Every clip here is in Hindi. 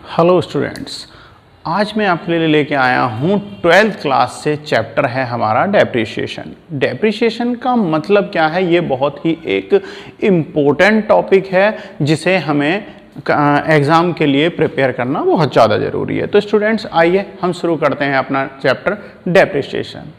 हेलो स्टूडेंट्स, आज मैं आपके लिए लेके आया हूँ 12th क्लास से चैप्टर है हमारा डेप्रिसिएशन। डेप्रिसिएशन का मतलब क्या है, ये बहुत ही एक इम्पोर्टेंट टॉपिक है जिसे हमें एग्ज़ाम के लिए प्रिपेयर करना बहुत ज़्यादा ज़रूरी है। तो स्टूडेंट्स आइए हम शुरू करते हैं अपना चैप्टर डेप्रिसिएशन।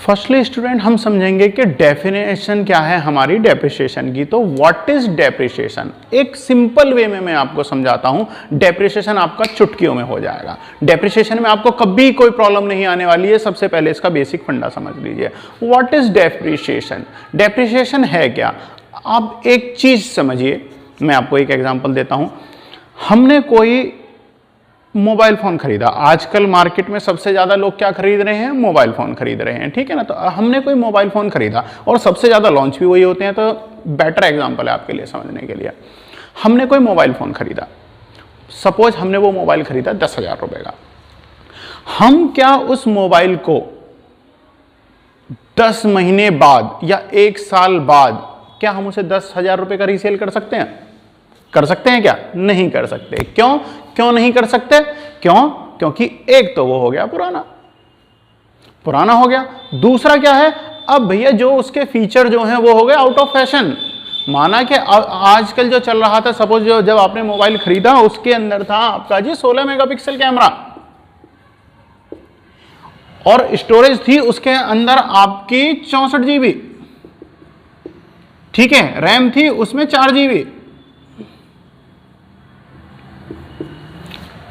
फर्स्टली स्टूडेंट हम समझेंगे कि डेफिनेशन क्या है हमारी डेप्रिसिएशन की। तो व्हाट इज डेप्रिसिएशन, एक सिंपल वे में मैं आपको समझाता हूं। डेप्रिसिएशन आपका चुटकियों में हो जाएगा। डेप्रिसिएशन में आपको कभी कोई प्रॉब्लम नहीं आने वाली है। सबसे पहले इसका बेसिक फंडा समझ लीजिए। व्हाट इज डेप्रिसिएशन, डेप्रिसिएशन है क्या। आप एक चीज समझिए, मैं आपको एक एग्जांपल देता हूं। हमने कोई मोबाइल फ़ोन खरीदा। आजकल मार्केट में सबसे ज़्यादा लोग क्या खरीद रहे हैं, मोबाइल फ़ोन खरीद रहे हैं, ठीक है ना। तो हमने कोई मोबाइल फ़ोन खरीदा और सबसे ज़्यादा लॉन्च भी वही होते हैं। तो बेटर एग्जांपल है आपके लिए समझने के लिए। हमने कोई मोबाइल फ़ोन खरीदा, सपोज हमने वो मोबाइल खरीदा 10,000 रुपये का। हम क्या उस मोबाइल को 10 महीने बाद या 1 साल बाद क्या हम उसे 10,000 रुपये का रीसेल कर सकते हैं? कर सकते हैं क्या? नहीं कर सकते। क्यों क्यों नहीं कर सकते? क्योंकि एक तो वो हो गया पुराना हो गया। दूसरा क्या है, अब भैया जो उसके फीचर जो हैं वो हो गए आउट ऑफ फैशन। माना कि आजकल जो चल रहा था, सपोज जब आपने मोबाइल खरीदा उसके अंदर था आपका जी 16 मेगापिक्सल कैमरा और स्टोरेज थी उसके अंदर आपकी 64 GB, ठीक है। रैम थी उसमें 4 GB।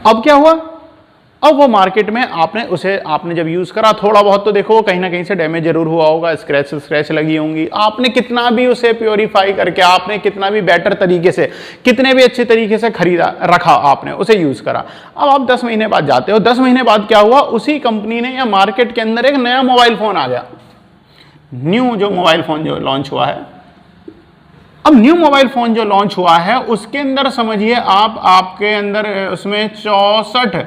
अब क्या हुआ, अब वो मार्केट में आपने जब यूज करा, थोड़ा बहुत तो देखो कहीं ना कहीं से डैमेज जरूर हुआ होगा, स्क्रैच लगी होंगी। आपने कितना भी उसे प्योरीफाई करके, आपने कितना भी बेटर तरीके से, कितने भी अच्छे तरीके से खरीदा रखा, आपने उसे यूज करा। अब आप 10 महीने बाद जाते हो, 10 महीने बाद क्या हुआ, उसी कंपनी ने या मार्केट के अंदर एक नया मोबाइल फोन आ गया। न्यू जो मोबाइल फोन जो लॉन्च हुआ है, अब न्यू मोबाइल फोन जो लॉन्च हुआ है उसके अंदर समझिए आपके अंदर उसमें 64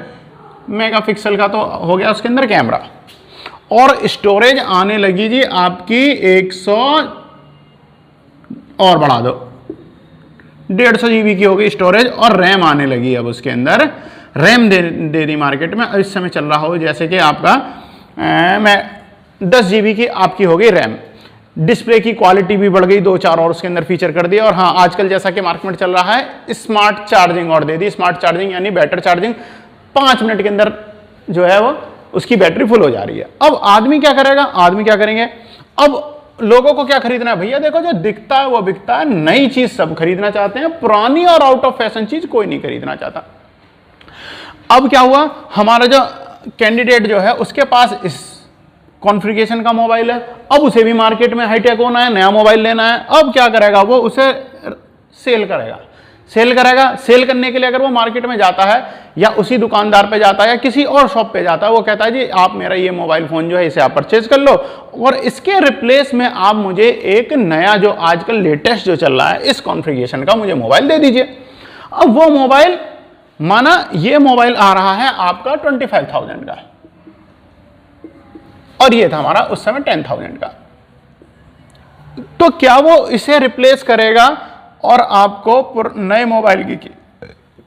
मेगापिक्सल का तो हो गया उसके अंदर कैमरा, और स्टोरेज आने लगी जी आपकी 100 और बढ़ा दो 150 GB की हो गई स्टोरेज, और रैम आने लगी। अब उसके अंदर रैम दे दी मार्केट में। इस समय चल रहा हो जैसे कि आपका 10 GB की आपकी हो गई रैम। डिस्प्ले की क्वालिटी भी बढ़ गई, 2-4 और उसके अंदर फीचर कर दिया। और हाँ, आजकल जैसा कि मार्केट में चल रहा है, स्मार्ट चार्जिंग और दे दी। स्मार्ट चार्जिंग यानी बेटर चार्जिंग, 5 मिनट के अंदर जो है वो उसकी बैटरी फुल हो जा रही है। अब आदमी क्या करेगा, आदमी क्या करेंगे, अब लोगों को क्या खरीदना है भैया, देखो जो दिखता है वो बिकता है। नई चीज सब खरीदना चाहते हैं, पुरानी और आउट ऑफ फैशन चीज कोई नहीं खरीदना चाहता। अब क्या हुआ, हमारा जो कैंडिडेट जो है उसके पास इस कॉन्फ़िगरेशन का मोबाइल है। अब उसे भी मार्केट में हाईटेक होना है, नया मोबाइल लेना है। अब क्या करेगा, वो उसे सेल करेगा। सेल करने के लिए अगर वो मार्केट में जाता है या उसी दुकानदार पे जाता है या किसी और शॉप पे जाता है, वो कहता है जी आप मेरा ये मोबाइल फोन जो है इसे आप परचेज कर लो और इसके रिप्लेस में आप मुझे एक नया जो आजकल लेटेस्ट जो चल रहा है इस कॉन्फ़िगरेशन का मुझे मोबाइल दे दीजिए। अब वो मोबाइल, माना ये मोबाइल आ रहा है आपका 25,000 का और ये था हमारा उस समय 10,000 का। तो क्या वो इसे रिप्लेस करेगा और आपको नए मोबाइल की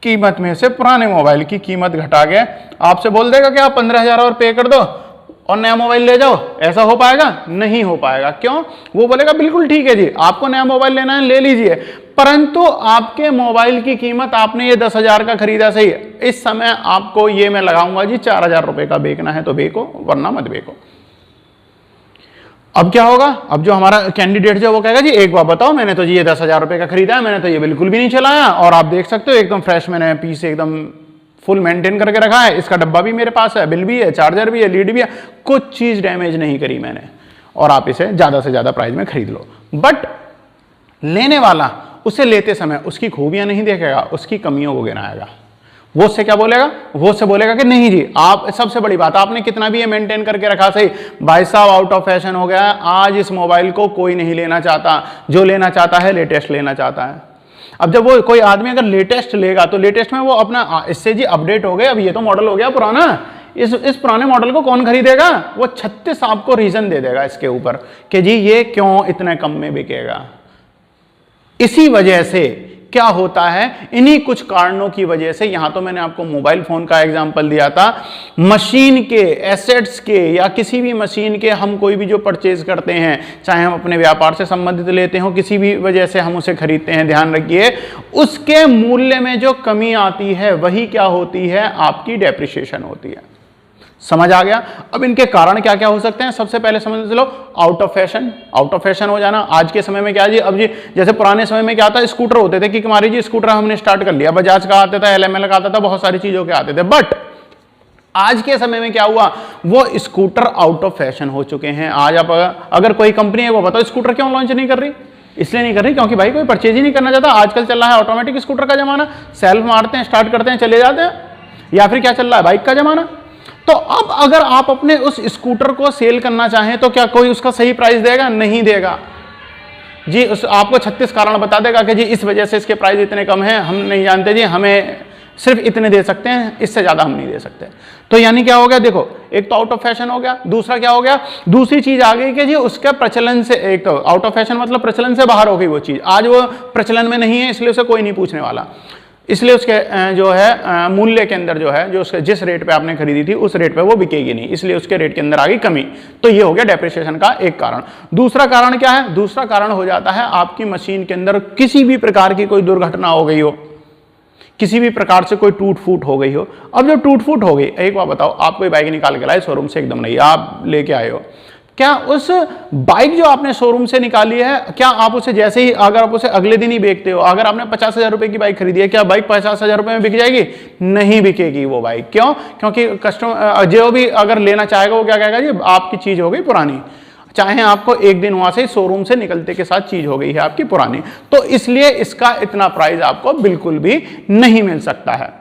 कीमत में से पुराने मोबाइल की कीमत घटा के आपसे बोल देगा कि आप 15,000 और पे कर दो और नया मोबाइल ले जाओ? ऐसा हो पाएगा? नहीं हो पाएगा। क्यों? वो बोलेगा बिल्कुल ठीक है जी, आपको नया मोबाइल लेना है ले लीजिए, परंतु आपके मोबाइल की कीमत, आपने ये 10,000 का खरीदा सही है, इस समय आपको ये मैं लगाऊंगा जी 4,000 रुपए का, बेचना है तो बेचो वरना मत बेचो। अब क्या होगा, अब जो हमारा कैंडिडेट जो वो कहेगा जी एक बार बताओ, मैंने तो जी ये 10,000 रुपए का खरीदा है, मैंने तो ये बिल्कुल भी नहीं चलाया और आप देख सकते हो एकदम फ्रेश मैंने पीस एकदम फुल मेंटेन करके रखा है, इसका डब्बा भी मेरे पास है, बिल भी है, चार्जर भी है, लीड भी है, कुछ चीज डैमेज नहीं करी मैंने, और आप इसे ज्यादा से ज्यादा प्राइस में खरीद लो। बट लेने वाला उसे लेते समय उसकी खूबियां नहीं देखेगा, उसकी कमियों को गिनाएगा। वो उससे क्या बोलेगा, वो उससे बोलेगा कि नहीं जी आप, सबसे बड़ी बात आपने कितना भी ये मेंटेन करके रखा सही, भाई साहब आउट ऑफ फैशन हो गया, आज इस मोबाइल को कोई नहीं लेना चाहता, जो लेना चाहता है लेटेस्ट लेना चाहता है। अब जब वो कोई आदमी अगर लेटेस्ट लेगा तो लेटेस्ट में वो अपना इससे जी अपडेट हो गए, अब ये तो मॉडल हो गया पुराना, इस पुराने मॉडल को कौन खरीदेगा? वो 36 आपको रीजन दे देगा इसके ऊपर कि जी ये क्यों इतने कम में बिकेगा। इसी वजह से क्या होता है, इन्हीं कुछ कारणों की वजह से, यहां तो मैंने आपको मोबाइल फोन का एग्जांपल दिया था, मशीन के, एसेट्स के या किसी भी मशीन के हम कोई भी जो परचेज करते हैं, चाहे हम अपने व्यापार से संबंधित लेते हो, किसी भी वजह से हम उसे खरीदते हैं, ध्यान रखिए उसके मूल्य में जो कमी आती है वही क्या होती है, आपकी डेप्रिसिएशन होती है। समझ आ गया। अब इनके कारण क्या क्या हो सकते हैं, सबसे पहले समझ लो out of fashion, out of fashion हो जाना। आज के समय में क्या जी, अब जी जैसे पुराने समय में क्या था, स्कूटर होते थे कि हमारी जी स्कूटर हमने स्टार्ट कर लिया, बजाज का आता था, LML का आता था, बहुत सारी चीजों के आते थे, बट आज के समय में क्या हुआ, वो स्कूटर आउट ऑफ फैशन हो चुके हैं। आज आप अगर कोई कंपनी है वो बताओ स्कूटर क्यों लॉन्च नहीं कर रही, इसलिए नहीं कर रही क्योंकि भाई कोई परचेज ही नहीं करना चाहता। आजकल चल रहा है ऑटोमेटिक स्कूटर का जमाना, सेल्फ मारते हैं, स्टार्ट करते हैं, चले जाते हैं, या फिर क्या चल रहा है, बाइक का जमाना। तो अब अगर आप अपने उस स्कूटर को सेल करना चाहें तो क्या कोई उसका सही प्राइस देगा, नहीं देगा जी। उस आपको 36 कारण बता देगा कि जी इस वजह से इसके प्राइस इतने कम हैं, हम नहीं जानते जी, हमें सिर्फ इतने दे सकते हैं, इससे ज्यादा हम नहीं दे सकते। तो यानी क्या हो गया, देखो एक तो आउट ऑफ फैशन हो गया, दूसरा क्या हो गया, दूसरी चीज आ गई कि जी उसका प्रचलन से, एक तो आउट ऑफ फैशन मतलब प्रचलन से बाहर हो गई वो चीज, आज वो प्रचलन में नहीं है, इसलिए उसे कोई नहीं पूछने वाला, इसलिए उसके जो है मूल्य के अंदर जो है, जो उसके जिस रेट पे आपने खरीदी थी उस रेट पे वो बिकेगी नहीं, इसलिए उसके रेट के अंदर आ गई कमी। तो ये हो गया डेप्रिसिएशन का एक कारण। दूसरा कारण क्या है, दूसरा कारण हो जाता है आपकी मशीन के अंदर किसी भी प्रकार की कोई दुर्घटना हो गई हो, किसी भी प्रकार से कोई टूट फूट हो गई हो। अब जो टूट फूट हो गई, एक बात बताओ, आप कोई बाइक निकाल के लाए शोरूम से, एकदम नहीं, आप लेके आए हो, क्या उस बाइक जो आपने शोरूम से निकाली है, क्या आप उसे जैसे ही, अगर आप उसे अगले दिन ही बेचते हो, अगर आपने 50,000 रुपए की बाइक खरीदी है, क्या बाइक 50,000 रुपए में बिक जाएगी, नहीं बिकेगी वो बाइक। क्यों, क्योंकि कस्टमर जो भी अगर लेना चाहेगा वो क्या कहेगा जी आपकी चीज हो गई पुरानी, चाहे आपको एक दिन वहां से शोरूम से निकलते के साथ चीज हो गई है आपकी पुरानी, तो इसलिए इसका इतना प्राइस आपको बिल्कुल भी नहीं मिल सकता है।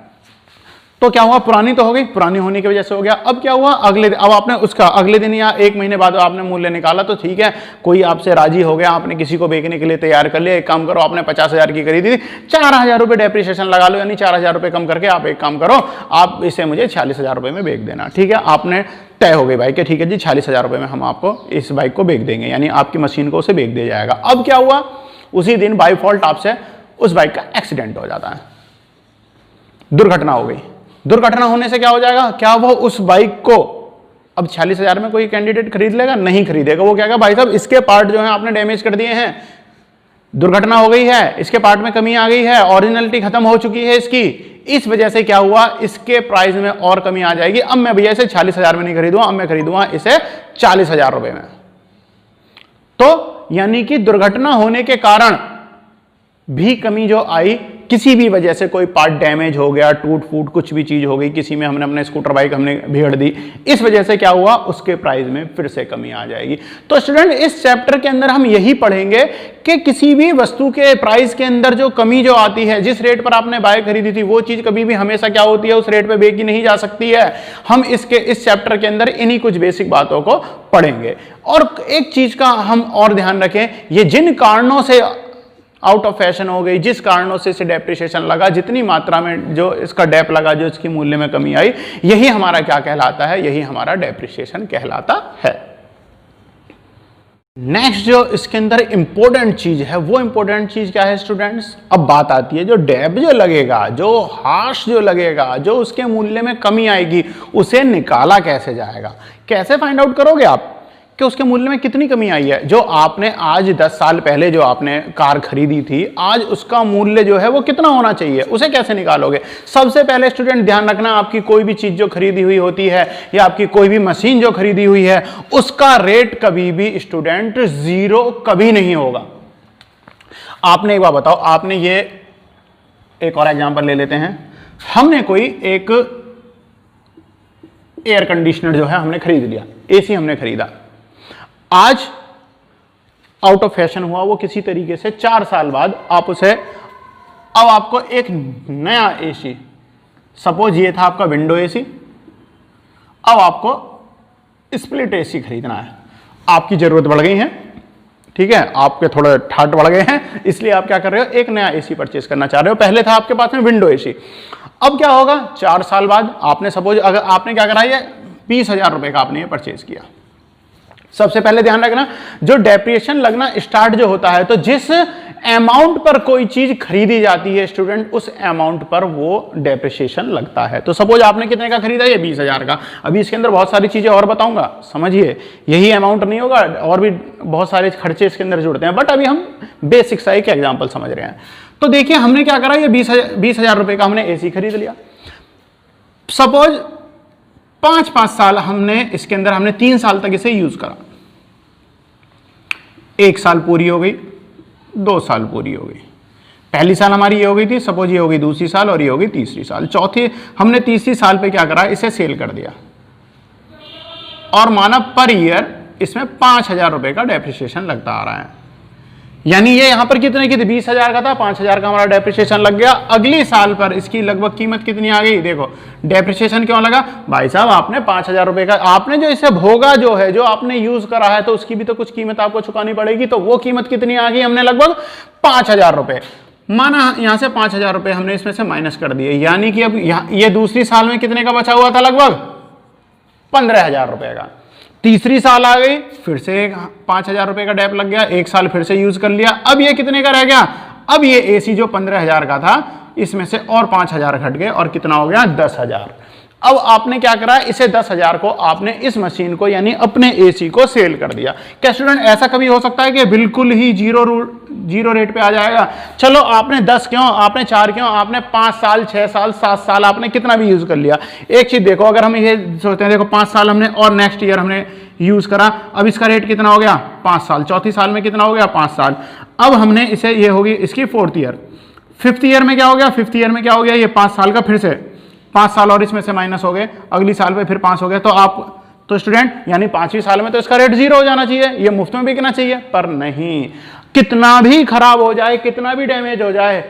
तो क्या हुआ, पुरानी तो हो गई, पुरानी होने की वजह से हो गया। अब क्या हुआ, अगले दिन, अब आपने उसका अगले दिन या एक महीने बाद आपने मूल्य निकाला तो ठीक है, कोई आपसे राजी हो गया, आपने किसी को बेचने के लिए तैयार कर लिया। एक काम करो, आपने 50,000 की खरीदी थी, 4,000 रुपए डेप्रिसिएशन लगा लो, यानी 4,000 रुपए कम करके आप एक काम करो, आप इसे मुझे 46,000 रुपए में बेच देना। ठीक है, आपने तय हो गई बाइक के, ठीक है जी 46,000 रुपए में हम आपको इस बाइक को बेच देंगे, यानी आपकी मशीन को उसे बेच दिया जाएगा। अब क्या हुआ, उसी दिन बाई फॉल्ट आपसे उस बाइक का एक्सीडेंट हो जाता है, दुर्घटना हो गई। दुर्घटना होने से क्या हो जाएगा, क्या वो उस बाइक को अब 46,000 में कोई कैंडिडेट खरीद लेगा, नहीं खरीदेगा। वो क्या कहेगा, भाई साहब इसके पार्ट जो है आपने डैमेज कर दिए हैं, दुर्घटना हो गई है, इसके पार्ट में कमी आ गई है, ओरिजिनलिटी खत्म हो चुकी है इसकी, इस वजह से क्या हुआ, इसके प्राइस में और कमी आ जाएगी। अब मैं भैया इसे 46,000 में नहीं खरीदूंगा, अब मैं खरीदूंगा इसे 40,000 रुपए में। तो यानी कि दुर्घटना होने के कारण भी कमी जो आई, किसी भी वजह से कोई पार्ट डैमेज हो गया, टूट फूट कुछ भी चीज हो गई, किसी में हमने अपने स्कूटर बाइक हमने भेड़ दी, इस वजह से क्या हुआ, उसके प्राइस में फिर से कमी आ जाएगी। तो स्टूडेंट इस चैप्टर के अंदर हम यही पढ़ेंगे कि किसी भी वस्तु के प्राइस के अंदर जो कमी जो आती है, जिस रेट पर आपने बाइक खरीदी थी वो चीज कभी भी हमेशा क्या होती है, उस रेट पर बेची नहीं जा सकती है। हम इस चैप्टर के अंदर इन्हीं कुछ बेसिक बातों को पढ़ेंगे। और एक चीज का हम और ध्यान रखें, ये जिन कारणों से आउट ऑफ फैशन हो गई, जिस कारणों से इसे डेप्रिसिएशन लगा, जितनी मात्रा में जो इसका डेप लगा, जो इसकी मूल्य में कमी आई, यही हमारा क्या कहलाता है, यही हमारा डेप्रिसिएशन कहलाता है। नेक्स्ट जो इसके अंदर इंपॉर्टेंट चीज है, वो इंपॉर्टेंट चीज क्या है स्टूडेंट्स, अब बात आती है जो डेप जो लगेगा, जो हाश जो लगेगा, जो उसके मूल्य में कमी आएगी, उसे निकाला कैसे जाएगा, कैसे फाइंड आउट करोगे आप कि उसके मूल्य में कितनी कमी आई है। जो आपने आज 10 साल पहले जो आपने कार खरीदी थी, आज उसका मूल्य जो है वो कितना होना चाहिए, उसे कैसे निकालोगे। सबसे पहले स्टूडेंट ध्यान रखना, आपकी कोई भी चीज जो खरीदी हुई होती है या आपकी कोई भी मशीन जो खरीदी हुई है, उसका रेट कभी भी स्टूडेंट जीरो कभी नहीं होगा। आपने एक बार बताओ, आपने ये एक और एग्जांपल ले लेते हैं, हमने कोई एक एयर कंडीशनर जो है हमने खरीद लिया, एसी हमने खरीदा, आज आउट ऑफ फैशन हुआ वो किसी तरीके से, 4 साल बाद आप उसे, अब आपको एक नया एसी, सपोज ये था आपका विंडो एसी, अब आपको स्प्लिट एसी खरीदना है, आपकी जरूरत बढ़ गई है, ठीक है, आपके थोड़े ठाट बढ़ गए हैं, इसलिए आप क्या कर रहे हो, एक नया एसी परचेस करना चाह रहे हो। पहले था आपके पास में विंडो एसी, अब क्या होगा, 4 साल बाद आपने सपोज, अगर आपने क्या करा, ये 20,000 रुपए का आपने ये परचेज किया, सबसे पहले ध्यान रखना, जो डेप्रिसिएशन लगना स्टार्ट जो होता है, तो जिस अमाउंट पर कोई चीज खरीदी जाती है स्टूडेंट, उस अमाउंट पर वो डेप्रिसिएशन लगता है। तो सपोज आपने कितने का खरीदा, ये 20,000 का। अभी इसके अंदर बहुत सारी चीजें और बताऊंगा, समझिए, यही अमाउंट नहीं होगा, और भी बहुत सारे खर्चे इसके अंदर जुड़ते हैं, बट अभी हम बेसिक सा एक एग्जाम्पल समझ रहे हैं। तो देखिए हमने क्या करा, ये 20,000 रुपए का हमने एसी खरीद लिया। सपोज 5-5 साल हमने इसके अंदर, हमने 3 साल तक इसे यूज करा। 1 साल पूरी हो गई, 2 साल पूरी हो गई, पहली साल हमारी ये हो गई थी, सपोज ये हो गई दूसरी साल, और ये हो गई तीसरी साल। चौथी हमने तीसरी साल पे क्या करा, इसे सेल कर दिया, और माना पर ईयर इसमें 5,000 रुपए का डेप्रिसिएशन लगता आ रहा है। यानी ये यहां पर कितने की थी, 20,000 का था, 5,000 का हमारा डेप्रिसिएशन लग गया। अगली साल पर इसकी लगभग कीमत कितनी आ गई, देखो डेप्रिसिएशन क्यों लगा, भाई साहब आपने 5,000 रुपए का, आपने जो इसे भोगा, जो है, जो आपने यूज करा है, तो उसकी भी तो कुछ कीमत आपको चुकानी पड़ेगी। तो वो कीमत कितनी आ गई, हमने लगभग 5,000 रुपए माना, यहां से 5,000 रुपए हमने इसमें से माइनस कर दिए। यानी कि अब ये दूसरी साल में कितने का बचा हुआ था, लगभग 15,000 रुपए का। तीसरी साल आ गई, फिर से 5,000 रुपए का डेप लग गया, 1 साल फिर से यूज कर लिया। अब ये कितने का रह गया, अब ये एसी जो 15,000 का था, इसमें से और 5,000 घट गए, और कितना हो गया, 10,000। अब आपने क्या करा, इसे 10,000 को आपने इस मशीन को, यानी अपने एसी को सेल कर दिया। क्या स्टूडेंट ऐसा कभी हो सकता है कि बिल्कुल ही जीरो रेट पे आ जाएगा? चलो आपने 10 क्यों, आपने 4 क्यों, आपने 5 साल, 6 साल, 7 साल, आपने कितना भी यूज कर लिया। एक चीज देखो, अगर हम ये सोचते हैं, देखो 5 साल हमने, और नेक्स्ट ईयर हमने यूज करा, अब इसका रेट कितना हो गया, 5 साल। चौथी साल में कितना हो गया, 5 साल। अब हमने इसे, ये होगी इसकी 4th ईयर। 5th ईयर में क्या हो गया, 5th ईयर में क्या हो गया, ये 5 साल का, फिर से 5 साल और इसमें से माइनस हो गए, अगली साल पे फिर 5 हो गए। तो स्टूडेंट यानी 5वीं साल में तो इसका रेट 0 हो जाना चाहिए, ये मुफ्त में बिकना चाहिए, पर नहीं, कितना भी खराब हो जाए, कितना भी डैमेज हो जाए,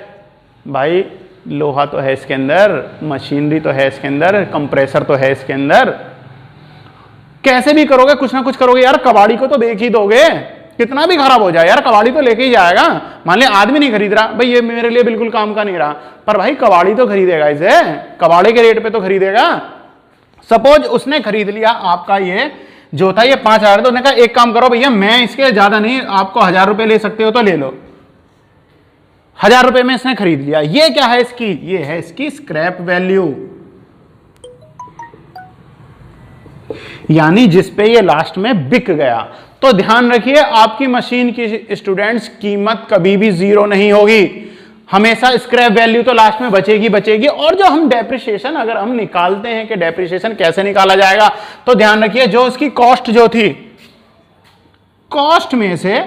भाई लोहा तो है इसके अंदर, मशीनरी तो है इसके अंदर, कंप्रेसर तो है इसके अंदर, कैसे भी करोगे, कुछ ना कुछ करोगे यार, कबाड़ी को तो बेच ही दोगे। कितना भी खराब हो जाए यार, कबाड़ी तो लेके ही जाएगा। मान लिया आदमी नहीं खरीद रहा, भाई ये मेरे लिए बिल्कुल काम का नहीं रहा, पर भाई कबाड़ी तो खरीदेगा इसे, कबाड़ी के रेट पे तो खरीदेगा। सपोज उसने खरीद लिया आपका ये जो था, ये 5,000, तो उसने कहा एक काम करो भैया, मैं इसके ज्यादा नहीं, आपको 1,000 रुपए ले सकते हो तो ले लो। 1,000 रुपए में इसने खरीद लिया। ये क्या है इसकी, ये है इसकी स्क्रैप वैल्यू, यानी जिसपे ये लास्ट में बिक गया। तो ध्यान रखिए, आपकी मशीन की स्टूडेंट्स कीमत कभी भी 0 नहीं होगी, हमेशा स्क्रैप वैल्यू तो लास्ट में बचेगी। और जो हम डेप्रिसिएशन अगर हम निकालते हैं कि डेप्रिसिएशन कैसे निकाला जाएगा, तो ध्यान रखिए, जो उसकी कॉस्ट जो थी, कॉस्ट में से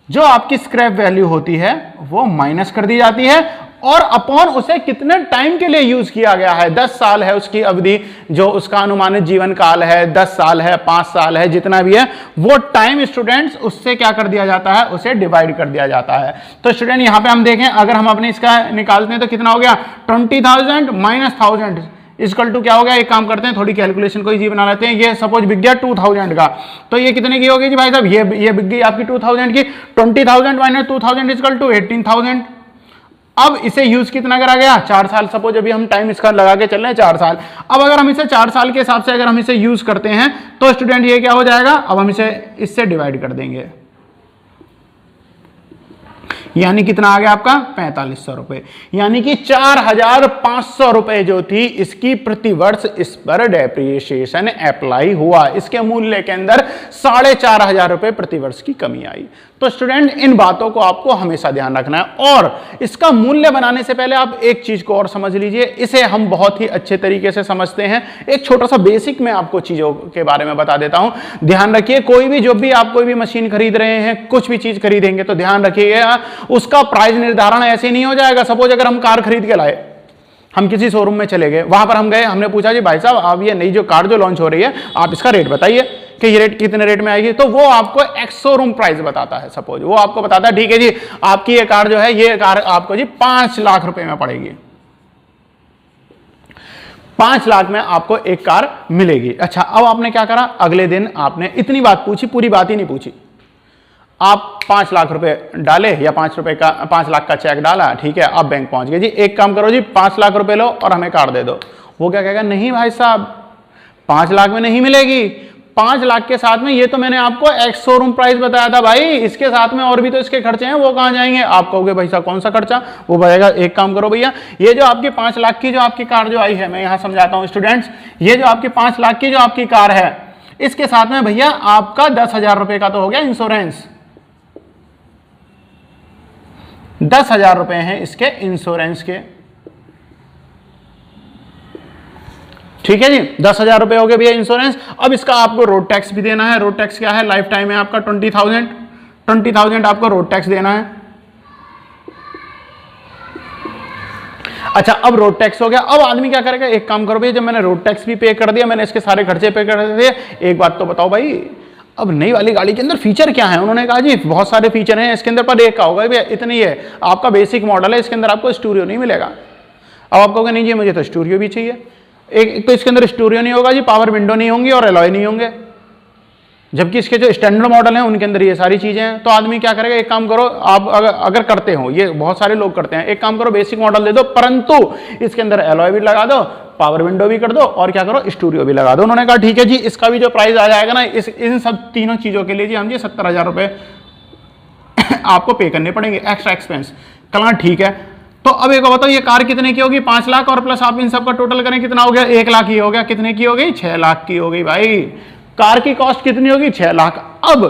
जो आपकी स्क्रैप वैल्यू होती है वो माइनस कर दी जाती है, और अपॉन उसे कितने टाइम के लिए यूज किया गया है, 10 साल है उसकी अवधि, जो उसका अनुमानित जीवन काल है, 10 साल है, 5 साल है, जितना भी है वो टाइम स्टूडेंट्स उससे क्या कर दिया जाता है, उसे डिवाइड कर दिया जाता है। तो स्टूडेंट यहां पे हम देखें, अगर हम अपने इसका निकालते हैं तो कितना हो गया, 20,000 माइनस 1,000 इक्वल टू क्या हो गया, एक काम करते हैं, थोड़ी कैलकुलेशन को इजी बना लेते हैं। ये सपोज बिक गया 2,000 का, तो ये कितने की होगी जी भाई साहब, ये बिक गई आपकी 2,000 की, 20,000 माइनस 2,000 इक्वल टू 18,000। अब इसे यूज कितना करा गया, 4 साल। सपोज अभी हम टाइम इसका लगा के चल रहे हैं 4 साल। अब अगर हम इसे 4 साल के हिसाब से अगर हम इसे यूज करते हैं तो स्टूडेंट ये क्या हो जाएगा, अब हम इसे इससे डिवाइड कर देंगे, यानी कितना आ गया आपका 4,500 रुपए, यानी कि 4,500 रुपए जो थी इसकी प्रतिवर्ष इस पर डेप्रिसिएशन अप्लाई हुआ। इसके मूल्य के अंदर 4,500 रुपए प्रतिवर्ष की कमी आई। तो स्टूडेंट इन बातों को आपको हमेशा ध्यान रखना है, और इसका मूल्य बनाने से पहले आप एक चीज को और समझ लीजिए, इसे हम बहुत ही अच्छे तरीके से समझते हैं। एक छोटा सा बेसिक मैं आपको चीजों के बारे में बता देता हूं। ध्यान रखिए, कोई भी जब भी आप कोई भी मशीन खरीद रहे हैं, कुछ भी चीज खरीदेंगे, तो ध्यान रखिएगा उसका प्राइस निर्धारण ऐसे नहीं हो जाएगा। सपोज अगर हम कार खरीद के लाए, हम किसी शोरूम में चले गए, वहां पर हम गए, हमने पूछा जी भाई साहब आप ये नई जो कार जो लॉन्च हो रही है, आप इसका रेट बताइए कि ये रेट कितने रेट में आएगी, तो वो आपको एक्स शोरूम प्राइस बताता है। सपोज वो आपको बताता है ठीक है जी, आपकी ये कार जो है, ये कार आपको जी 5 लाख रुपए में पड़ेगी, 5 लाख में आपको एक कार मिलेगी। अच्छा, अब आपने क्या करा, अगले दिन आपने इतनी बात पूछी, पूरी बात ही नहीं पूछी, आप 5 लाख रुपए डाले या 5 लाख का चेक डाला, ठीक है, आप बैंक पहुंच गए जी, एक काम करो जी 5 लाख रुपए लो और हमें कार दे दो। वो क्या कहेगा, नहीं भाई साहब 5 लाख में नहीं मिलेगी, 5 लाख के साथ में, ये तो मैंने आपको एक्स शोरूम प्राइस बताया था भाई, इसके साथ में और भी तो इसके खर्चे हैं, वो कहां जाएंगे? आप कहोगे भाई साहब कौन सा खर्चा? वो बताएगा, एक काम करो भैया, ये जो आपकी 5 लाख की जो आपकी कार जो आई है, मैं यहां समझाता हूं स्टूडेंट्स, ये जो आपकी 5 लाख की जो आपकी कार है, इसके साथ में भैया आपका 10,000 रुपए का तो हो गया इंश्योरेंस, 10,000 रुपए हैं इसके इंश्योरेंस के। ठीक है जी, 10,000 रुपए हो गए भैया इंश्योरेंस। अब इसका आपको रोड टैक्स भी देना है। रोड टैक्स क्या है? लाइफ टाइम है आपका 20,000 आपको रोड टैक्स देना है। अच्छा, अब रोड टैक्स हो गया। अब आदमी क्या करेगा? एक काम करो भैया, जब मैंने रोड टैक्स भी पे कर दिया, मैंने इसके सारे खर्चे पे कर दिए, एक बात तो बताओ भाई, अब नई वाली गाड़ी के अंदर फीचर क्या है? उन्होंने कहा जी बहुत सारे फीचर हैं इसके अंदर, पर एक का होगा भैया इतनी है, आपका बेसिक मॉडल है, इसके अंदर आपको स्टूडियो नहीं मिलेगा। अब आप कहोगे नहीं जी मुझे तो स्टूडियो भी चाहिए। एक तो इसके अंदर स्टूडियो नहीं होगा जी, पावर विंडो नहीं होंगी और एलॉय नहीं होंगे, जबकि इसके जो स्टैंडर्ड मॉडल हैं उनके अंदर ये सारी चीजें हैं। तो आदमी क्या करेगा? एक काम करो, आप अगर करते हो, ये बहुत सारे लोग करते हैं, एक काम करो बेसिक मॉडल दे दो, परंतु इसके अंदर एलॉय भी लगा दो, पावर विंडो भी कर दो और क्या करो? स्टूडियो भी लगा दो। उन्होंने कहा ठीक है जी, इसका भी जो प्राइस आ जाएगा ना, इन सब तीनों चीजों के लिए जी हम जी 70,000 रुपए आपको पे करने पड़ेंगे, एक्स्ट्रा एक्सपेंस। कहा ठीक है। तो अब एक बताओ, ये कार कितने की होगी? 5 लाख, और प्लस आप इन सब का टोटल करें कितना हो गया? 1 लाख ही हो गया। कितने की हो गई? 6 लाख की हो गई भाई। कार की कॉस्ट कितनी होगी? 6 लाख। अब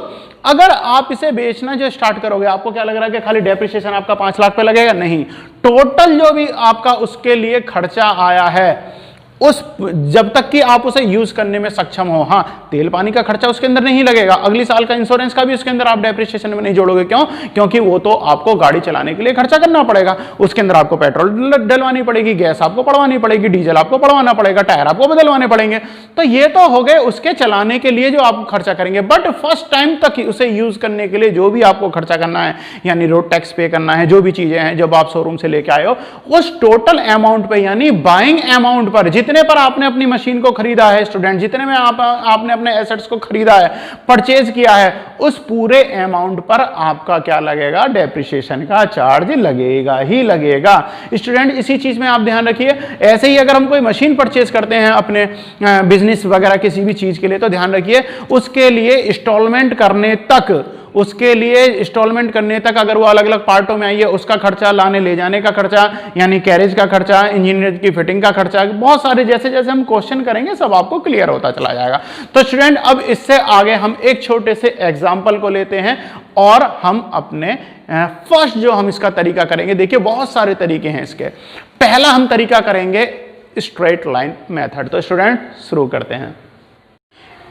अगर आप इसे बेचना जो स्टार्ट करोगे, आपको क्या लग रहा है कि खाली डेप्रिसिएशन आपका 5 लाख पे लगेगा? नहीं, टोटल जो भी आपका उसके लिए खर्चा आया है, उस जब तक कि आप उसे यूज करने में सक्षम हो, हाँ तेल पानी का खर्चा उसके अंदर नहीं लगेगा, अगली साल का इंश्योरेंस का भी उसके अंदर आप डेप्रिसिएशन में नहीं जोड़ोगे। क्यों? क्योंकि वो तो आपको गाड़ी चलाने के लिए खर्चा करना पड़ेगा, उसके अंदर आपको पेट्रोल डलवानी पड़ेगी, गैस आपको पड़वानी पड़ेगी, डीजल आपको पड़वाना पड़ेगा, टायर आपको बदलवाने पड़ेंगे। तो ये तो हो गए उसके चलाने के लिए जो आप खर्चा करेंगे, बट फर्स्ट टाइम तक उसे यूज करने के लिए जो भी आपको खर्चा करना है, यानी रोड टैक्स पे करना है, जो भी चीजें हैं जब आप शोरूम से लेके आए हो, उस टोटल अमाउंट पे, यानी बाइंग अमाउंट पर, जितने पर आपने अपनी मशीन को खरीदा है स्टूडेंट, जितने में आपने अपने एसेट्स को खरीदा है, परचेज किया है, उस पूरे अमाउंट पर आपका क्या लगेगा? डेप्रिसिएशन का चार्ज लगेगा ही लगेगा। स्टूडेंट इसी चीज में आप ध्यान रखिए। ऐसे ही अगर हम कोई मशीन परचेज करते हैं अपने बिजनेस वगैरह किसी भी चीज के लिए, तो ध्यान रखिए उसके लिए इंस्टॉलमेंट करने तक अगर वो अलग अलग पार्टों में आई है, उसका खर्चा, लाने ले जाने का खर्चा, यानी कैरेज का खर्चा, इंजीनियर की फिटिंग का खर्चा, बहुत सारे, जैसे जैसे हम क्वेश्चन करेंगे सब आपको क्लियर होता चला जाएगा। तो स्टूडेंट अब इससे आगे हम एक छोटे से एग्जांपल को लेते हैं और हम अपने फर्स्ट जो हम इसका तरीका करेंगे, देखिए बहुत सारे तरीके हैं इसके। पहला हम तरीका करेंगे स्ट्रेट लाइन मेथड। तो स्टूडेंट शुरू करते हैं।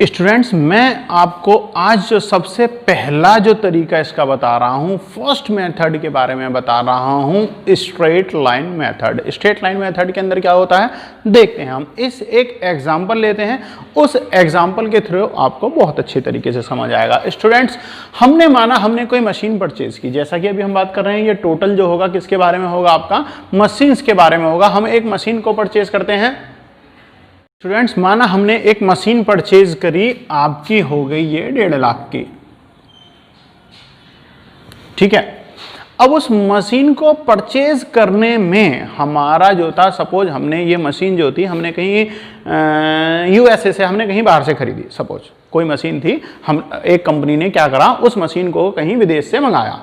स्टूडेंट्स मैं आपको आज जो सबसे पहला जो तरीका इसका बता रहा हूं, फर्स्ट मेथड के बारे में बता रहा हूं, straight line method. Straight line method के अंदर क्या होता है देखते हैं हम। इस एक एग्जांपल लेते हैं, उस एग्जांपल के थ्रू आपको बहुत अच्छे तरीके से समझ आएगा। स्टूडेंट्स हमने कोई मशीन परचेज की, जैसा कि अभी हम बात कर रहे हैं, ये टोटल जो होगा किसके बारे में होगा? आपका मशीन्स के बारे में होगा। हम एक मशीन को परचेज करते हैं स्टूडेंट्स, माना हमने एक मशीन परचेज करी, आपकी हो गई ये 1.5 लाख की, ठीक है। अब उस मशीन को परचेज करने में हमारा जो था, सपोज हमने ये मशीन जो थी हमने कहीं यूएसए से, हमने कहीं बाहर से खरीदी, सपोज कोई मशीन थी, हम एक कंपनी ने क्या करा, उस मशीन को कहीं विदेश से मंगाया।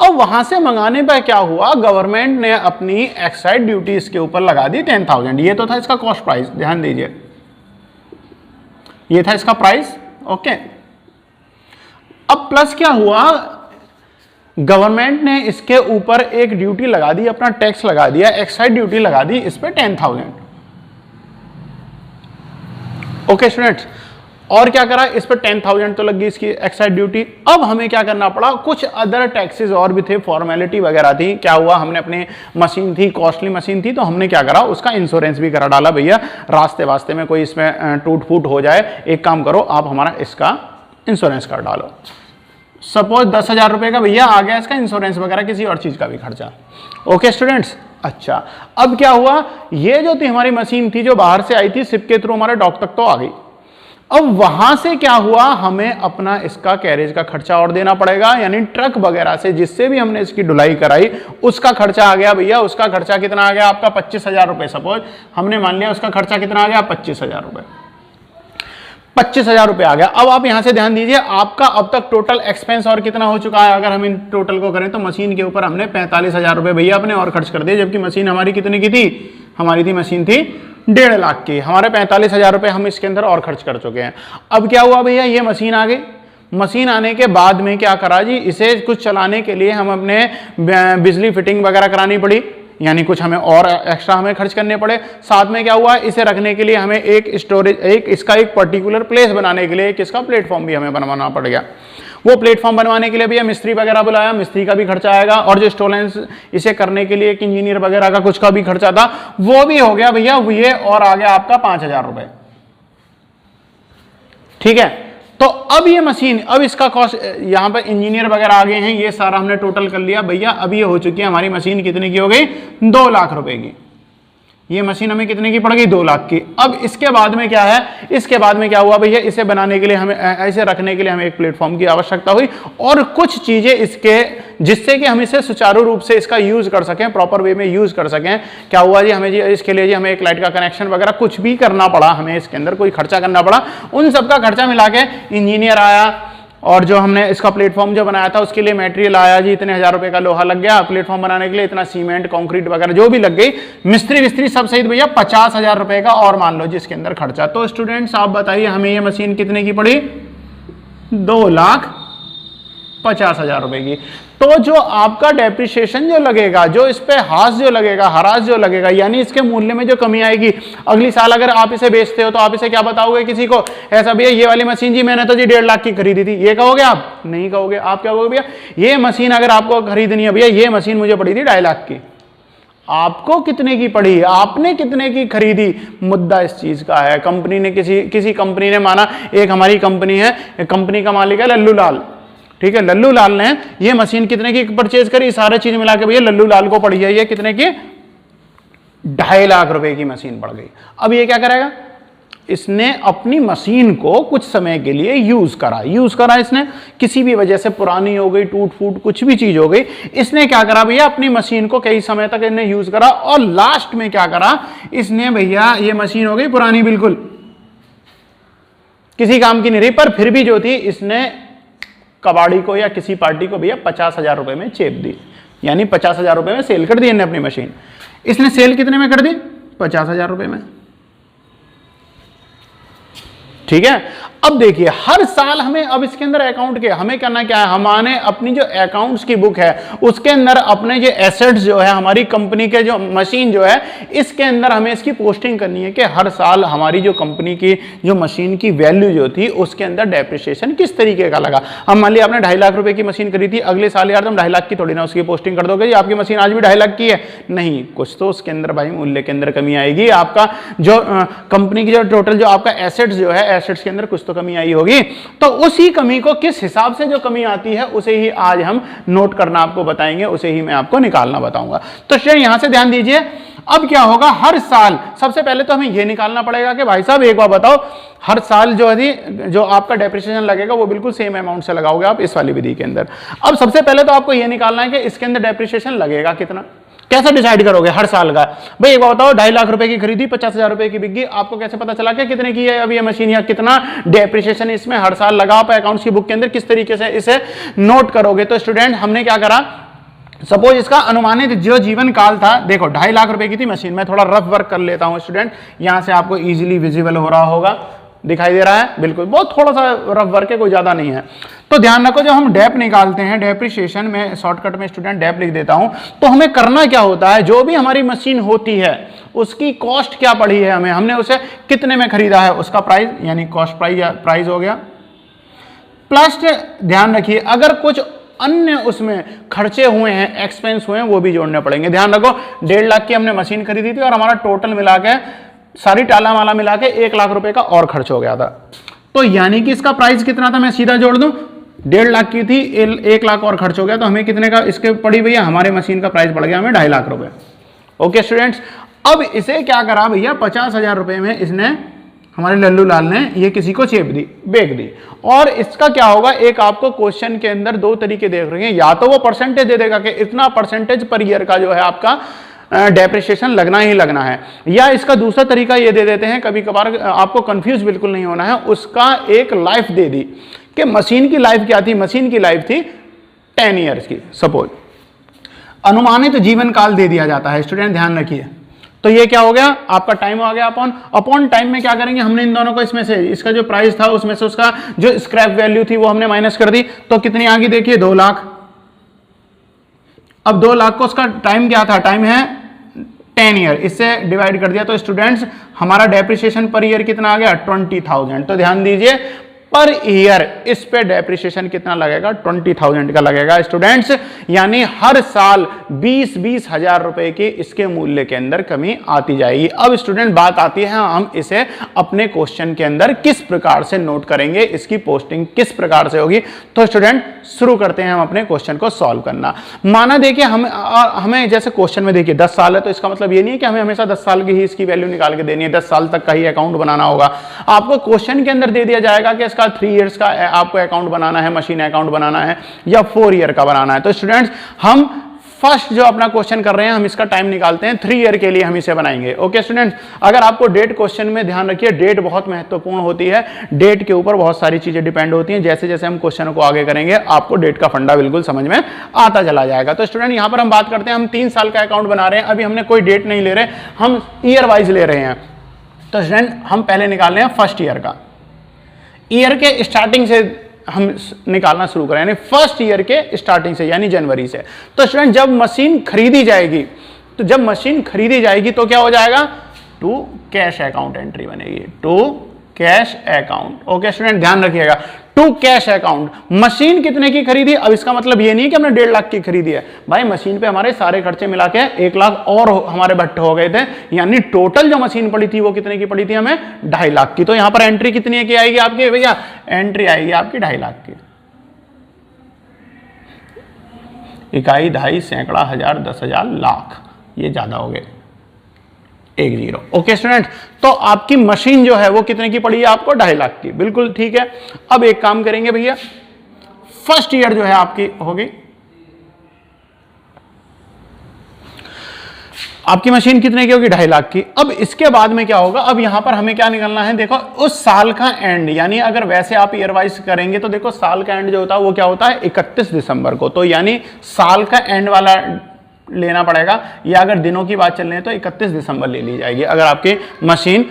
अब वहां से मंगाने पर क्या हुआ, गवर्नमेंट ने अपनी एक्साइज ड्यूटी इसके ऊपर लगा दी 10,000। ये तो था इसका कॉस्ट प्राइस, ध्यान दीजिए, ये था इसका प्राइस, ओके। अब प्लस क्या हुआ, गवर्नमेंट ने इसके ऊपर एक ड्यूटी लगा दी, अपना टैक्स लगा दिया, एक्साइज ड्यूटी लगा दी इस पे 10,000, ओके स्टूडेंट्स। और क्या करा, इस पर 10,000 तो लग गई इसकी एक्साइज ड्यूटी। अब हमें क्या करना पड़ा, कुछ अदर टैक्सेस और भी थे, फॉर्मेलिटी वगैरह थी। क्या हुआ, हमने अपनी मशीन थी, कॉस्टली मशीन थी, तो हमने क्या करा, उसका इंश्योरेंस भी करा डाला। भैया रास्ते वास्ते में कोई इसमें टूट फूट हो जाए, एक काम करो आप हमारा इसका इंश्योरेंस कर डालो। सपोज 10,000 रुपए का भैया आ गया इसका इंश्योरेंस वगैरह, किसी और चीज का भी खर्चा, ओके स्टूडेंट्स। अच्छा, अब क्या हुआ, ये जो थी हमारी मशीन थी जो बाहर से आई थी, शिप के थ्रू हमारे डॉक तक तो आ गई। अब वहां से क्या हुआ, हमें अपना इसका कैरेज का खर्चा और देना पड़ेगा, यानी ट्रक वगैरह से जिससे भी हमने इसकी ढुलाई कराई उसका खर्चा आ गया। भैया उसका खर्चा कितना आ गया आपका, 25,000 रुपए। सपोज हमने मान लिया उसका खर्चा कितना आ गया, 25,000 रुपए। 25,000 रुपए आ गया। अब आप यहां से ध्यान दीजिए, आपका अब तक टोटल एक्सपेंस और कितना हो चुका है। अगर हम इन टोटल को करें तो मशीन के ऊपर हमने 45,000 रुपए भैया अपने और खर्च कर दिए, जबकि मशीन हमारी कितने की थी, हमारी थी मशीन थी 1.5 लाख की, हमारे 45,000 रुपए हम इसके अंदर और खर्च कर चुके हैं। अब क्या हुआ भैया, ये मशीन आ गई। मशीन आने के बाद में क्या करा जी, इसे कुछ चलाने के लिए हम अपने बिजली फिटिंग वगैरह करानी पड़ी, यानी कुछ हमें और एक्स्ट्रा हमें खर्च करने पड़े। साथ में क्या हुआ, इसे रखने के लिए हमें एक स्टोरेज, इसका एक पर्टिकुलर प्लेस बनाने के लिए इसका प्लेटफॉर्म भी हमें बनवाना पड़ गया। वो प्लेटफॉर्म बनवाने के लिए भी मिस्त्री वगैरह बुलाया, मिस्त्री का भी खर्चा आएगा, और जो इंस्टॉलेंस इसे करने के लिए एक इंजीनियर वगैरह का कुछ का भी खर्चा था, वो भी हो गया भैया, ये और आ गया आपका 5,000 रुपए। ठीक है, तो अब ये मशीन, अब इसका कॉस्ट, यहां पर इंजीनियर वगैरह आ गए हैं, ये सारा हमने टोटल कर लिया भैया। अब ये हो चुकी है हमारी मशीन कितने की हो गई, 2 लाख रुपए की। ये मशीन हमें कितने की पड़ गई, 2 लाख की। अब इसके बाद में क्या है, इसके बाद में क्या हुआ भैया, इसे बनाने के लिए हमें, ऐसे रखने के लिए हमें एक प्लेटफॉर्म की आवश्यकता हुई, और कुछ चीजें इसके, जिससे कि हम इसे सुचारू रूप से इसका यूज कर सकें, प्रॉपर वे में यूज कर सकें। क्या हुआ जी, हमें जी इसके लिए जी हमें एक लाइट का कनेक्शन वगैरह कुछ भी करना पड़ा, हमें इसके अंदर कोई खर्चा करना पड़ा। उन सबका खर्चा मिला के इंजीनियर आया, और जो हमने इसका प्लेटफॉर्म जो बनाया था उसके लिए मटेरियल आया जी, इतने 1,000 रुपए का लोहा लग गया प्लेटफॉर्म बनाने के लिए, इतना सीमेंट कंक्रीट वगैरह जो भी लग गई, मिस्त्री सब सहित भैया 50,000 रुपए का और मान लो जिसके अंदर खर्चा। तो स्टूडेंट्स आप बताइए हमें ये मशीन कितने की पड़ी, 2,50,000 रुपए की। तो जो आपका डेप्रिसिएशन जो लगेगा, जो इस पे हाश जो लगेगा, हरास जो लगेगा, यानी इसके मूल्य में जो कमी आएगी, अगली साल अगर आप इसे बेचते हो तो आप इसे क्या बताओगे किसी को, ऐसा भैया ये वाली मशीन जी मैंने तो जी 1.5 लाख की खरीदी थी, ये कहोगे आप, नहीं कहोगे। आप क्या कहोगे, भैया ये मशीन अगर आपको खरीदनी है, भैया ये मशीन मुझे पड़ी थी 2.5 लाख की, आपको कितने की पड़ी, आपने कितने की खरीदी। मुद्दा इस चीज का है, कंपनी ने किसी कंपनी ने, माना एक हमारी कंपनी है, कंपनी का मालिक है लल्लू लाल, ठीक है, लल्लू लाल ने ये मशीन कितने की परचेज करी, सारे चीज मिला के भैया लल्लू लाल को पड़ी है ये कितने की, 2.5 लाख रुपए की मशीन पड़ गई। अब ये क्या करेगा, इसने अपनी मशीन को कुछ समय के लिए यूज करा इसने, किसी भी वजह से पुरानी हो गई, टूट फूट कुछ भी चीज हो गई, इसने क्या करा भैया, अपनी मशीन को कई समय तक इसने यूज करा, और लास्ट में क्या करा इसने, भैया ये मशीन हो गई पुरानी, बिल्कुल किसी काम की नहीं रही, पर फिर भी जो थी इसने कबाड़ी को या किसी पार्टी को भैया 50,000 रुपए में चेप दी, यानी 50,000 रुपए में सेल कर दी इन्हें अपनी मशीन। इसने सेल कितने में कर दी, 50,000 रुपए में। ठीक है, अब देखिए हर साल हमें, अब इसके अंदर अकाउंट के हमें करना क्या है, हमारे अपनी जो अकाउंट्स की बुक है उसके अंदर अपने जो एसेट्स जो है, हमारी कंपनी के जो मशीन जो है, इसके अंदर हमें इसकी पोस्टिंग करनी है कि हर साल हमारी जो कंपनी की जो मशीन की वैल्यू जो थी उसके अंदर डेप्रिसिएशन किस तरीके का लगा। हम मान लिया आपने 2.5 लाख रुपए की मशीन खरीदी, अगले साल यार तुम 2.5 लाख की थोड़ी ना उसकी पोस्टिंग कर दोगे, आपकी मशीन आज भी 2.5 लाख की है, नहीं, कुछ तो उसके अंदर भाई मूल्य के अंदर कमी आएगी। आपका जो कंपनी की जो टोटल जो आपका एसेट्स जो है, एसेट्स के अंदर कुछ तो कमी आई होगी, तो उसी कमी को किस हिसाब से जो कमी आती है उसे ही आज हम नोट करना आपको बताएंगे, उसे ही मैं आपको निकालना बताऊंगा। तो श्रेणी यहां से ध्यान दीजिए, अब क्या होगा, हर साल सबसे पहले तो हमें यह निकालना पड़ेगा कि भाई साहब एक बार बताओ, हर साल जो आपका डेप्रिसिएशन लगेगा वो बिल्कुल सेम अमाउंट से लगाओगे आप इस वाली विधि के अंदर। अब सबसे पहले तो आपको यह निकालना है कि इसके अंदर डेप्रिसिएशन लगेगा कितना, कैसे डिसाइड करोगे हर साल का। भाई एक बार बताओ, 2.5 लाख रुपए की खरीदी, 50,000 रुपए की बिकी, आपको कैसे पता चला कि कितने की है अब ये मशीन, या कितना डेप्रिसिएशन इसमें हर साल लगा। आप अकाउंट्स की बुक के अंदर किस तरीके से इसे नोट करोगे। तो स्टूडेंट हमने क्या करा, सपोज इसका अनुमानित जो जीवन काल था, देखो 2.5 लाख रुपए की थी मशीन, मैं थोड़ा रफ वर्क कर लेता हूं स्टूडेंट, यहां से आपको इजीली विजिबल हो रहा होगा, दिखाई दे रहा है, बिल्कुल बहुत थोड़ा सा रफ वर्क है, कोई ज्यादा नहीं है। तो ध्यान रखो, जब हम डेप निकालते हैं, डेप्रिसिएशन में शॉर्टकट में स्टूडेंट डेप लिख देता हूं, तो हमें करना क्या होता है, जो भी हमारी मशीन होती है उसकी कॉस्ट क्या पड़ी है, हमने उसे कितने में खरीदा है, उसका प्राइस यानी कॉस्ट प्राइस हो गया, प्लस ध्यान रखिए अगर कुछ अन्य उसमें खर्चे हुए हैं, एक्सपेंस हुए हैं, वो भी जोड़ने पड़ेंगे। ध्यान रखो 1.5 लाख की हमने मशीन खरीदी थी और हमारा टोटल मिला के, सारी टाला माला मिला के 1 लाख रुपए का और खर्च हो गया था, तो यानी कि इसका प्राइस कितना था, मैं सीधा जोड़ दूं, 1.5 लाख की थी, 1 लाख और खर्च हो गया, तो हमें कितने का इसके पड़ी भैया, हमारे मशीन का प्राइस पड़ गया हमें 2.5 लाख रुपए। ओके स्टूडेंट्स, अब इसे क्या करा भैया, 50,000 रुपए में इसने, हमारे लल्लू लाल ने ये किसी को चेप दी, बेच दी। और इसका क्या होगा, एक आपको क्वेश्चन के अंदर 2 तरीके देख रहे हैं, या तो वो परसेंटेज दे देगा कि इतना परसेंटेज पर ईयर का जो है आपका डेप्रिसिएशन लगना ही लगना है। या इसका दूसरा तरीका ये दे देते हैं, कभी कभार आपको कंफ्यूज बिल्कुल नहीं होना है, उसका एक लाइफ दे दी कि मशीन की लाइफ क्या थी, मशीन की लाइफ थी 10 ईयर्स की सपोज, अनुमानित जीवन काल दे दिया जाता है। स्टूडेंट ध्यान रखिए, तो ये क्या हो गया, आपका टाइम आ गया अपॉन टाइम में क्या करेंगे, हमने इन दोनों को इसमें से इसका जो प्राइस था उसमें से उसका जो स्क्रैप वैल्यू थी वो हमने माइनस कर दी, तो कितनी आ गई देखिए 2 लाख। अब 2 लाख को उसका टाइम क्या था, टाइम है 10 ईयर, इससे डिवाइड कर दिया तो स्टूडेंट्स हमारा डेप्रिसिएशन पर ईयर कितना आ गया 20,000। तो ध्यान दीजिए पर ईयर इस पे डेप्रिसिएशन कितना लगेगा 20,000 का लगेगा स्टूडेंट्स, यानी हर साल 20-20 हजार रुपए की इसके मूल्य के अंदर कमी आती जाएगी। अब स्टूडेंट बात आती है हम इसे अपने क्वेश्चन के अंदर किस प्रकार से नोट करेंगे, इसकी पोस्टिंग किस प्रकार से होगी। तो स्टूडेंट शुरू करते हैं हम अपने क्वेश्चन को सॉल्व करना। माना देखिए हमें जैसे क्वेश्चन में देखिए 10 साल है, तो इसका मतलब ये नहीं है कि हमें हमेशा 10 साल की ही इसकी वैल्यू निकाल के देनी है, 10 साल तक का ही अकाउंट बनाना होगा। आपको क्वेश्चन के अंदर दे दिया जाएगा कि 3 इयर्स का आपको अकाउंट बनाना है, मशीन अकाउंट बनाना है या 4 ईयर का बनाना है। तो स्टूडेंट्स हम फर्स्ट जो अपना क्वेश्चन कर रहे हैं हम इसका टाइम निकालते हैं, 3 ईयर के लिए हम इसे बनाएंगे। ओके स्टूडेंट्स, अगर आपको डेट क्वेश्चन में ध्यान रखिए, डेट बहुत महत्वपूर्ण होती है, डेट के ऊपर बहुत सारी चीजें डिपेंड होती हैं। जैसे जैसे हम क्वेश्चन को आगे करेंगे आपको डेट का फंडा बिल्कुल समझ में आता चला जाएगा। तो स्टूडेंट यहां पर हम बात करते हैं, हम 3 साल का अकाउंट बना रहे हैं, अभी हमने कोई डेट नहीं ले रहे, हम ईयर वाइज ले रहे हैं। तो स्टूडेंट हम पहले निकाल रहे हैं फर्स्ट ईयर का, ईयर के स्टार्टिंग से हम निकालना शुरू करें, यानी फर्स्ट ईयर के स्टार्टिंग से यानी जनवरी से। तो स्टूडेंट जब मशीन खरीदी जाएगी, तो जब मशीन खरीदी जाएगी तो क्या हो जाएगा, टू कैश अकाउंट एंट्री बनेगी, to cash account. Okay student ध्यान रखिएगा, टू कैश अकाउंट। मशीन कितने की खरीदी, अब इसका मतलब ये नहीं है कि हमने 1.5 लाख की खरीदी है भाई, मशीन पे हमारे सारे खर्चे मिला के 1 लाख और हमारे भट्टे हो गए थे, यानी टोटल जो मशीन पड़ी थी वो कितने की पड़ी थी हमें 2.5 लाख की। तो यहां पर एंट्री कितनी की आएगी आपकी भैया, एंट्री आएगी आपकी 2.5 लाख की। इकाई, दहाई, सैकड़ा, हजार, 10,000, लाख, ये ज्यादा हो गए 1 0। ओके स्टूडेंट, तो आपकी मशीन जो है वो कितने की पड़ी है आपको 2.5 लाख की, बिल्कुल ठीक है। अब एक काम करेंगे भैया, फर्स्ट ईयर जो है आपकी होगी, आपकी मशीन कितने की होगी 2.5 लाख की। अब इसके बाद में क्या होगा, अब यहां पर हमें क्या निकलना है, देखो उस साल का एंड, यानी अगर वैसे आप ईयर वाइज करेंगे तो देखो साल का एंड जो होता है वो क्या होता है 31 दिसंबर को, तो यानी साल का एंड वाला लेना पड़ेगा, या अगर दिनों की बात चल रही है तो 31 दिसंबर ले ली जाएगी अगर आपकी मशीन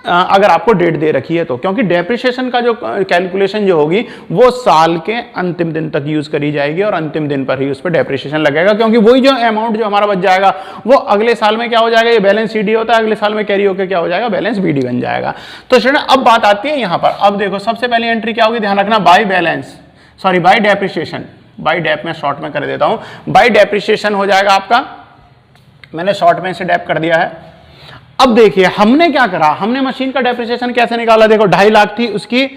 अगर आपको डेट दे रखी है तो, क्योंकि डेप्रिसिएशन का जो कैलकुलेशन जो होगी वो साल के अंतिम दिन तक यूज करी जाएगी और अंतिम दिन पर ही उस पर डेप्रिसिएशन लगेगा, क्योंकि वही जो अमाउंट जो हमारा बच जाएगा वो अगले साल में क्या हो जाएगा, ये बैलेंस सीडी होता है, अगले साल में कैरी होकर क्या हो जाएगा, बैलेंस बीडी बन जाएगा। तो स्टूडेंट अब बात आती है यहां पर, अब देखो सबसे पहली एंट्री क्या होगी, ध्यान रखना, by balance, sorry by depreciation, by dep में शॉर्ट में कर देता हूं, बाय डेप्रिसिएशन हो जाएगा आपका, मैंने शॉर्ट में से डेप कर दिया है। अब देखिए हमने क्या करा, हमने मशीन का डेप्रिसिएशन कैसे निकाला, देखो 2.5 लाख थी उसकी,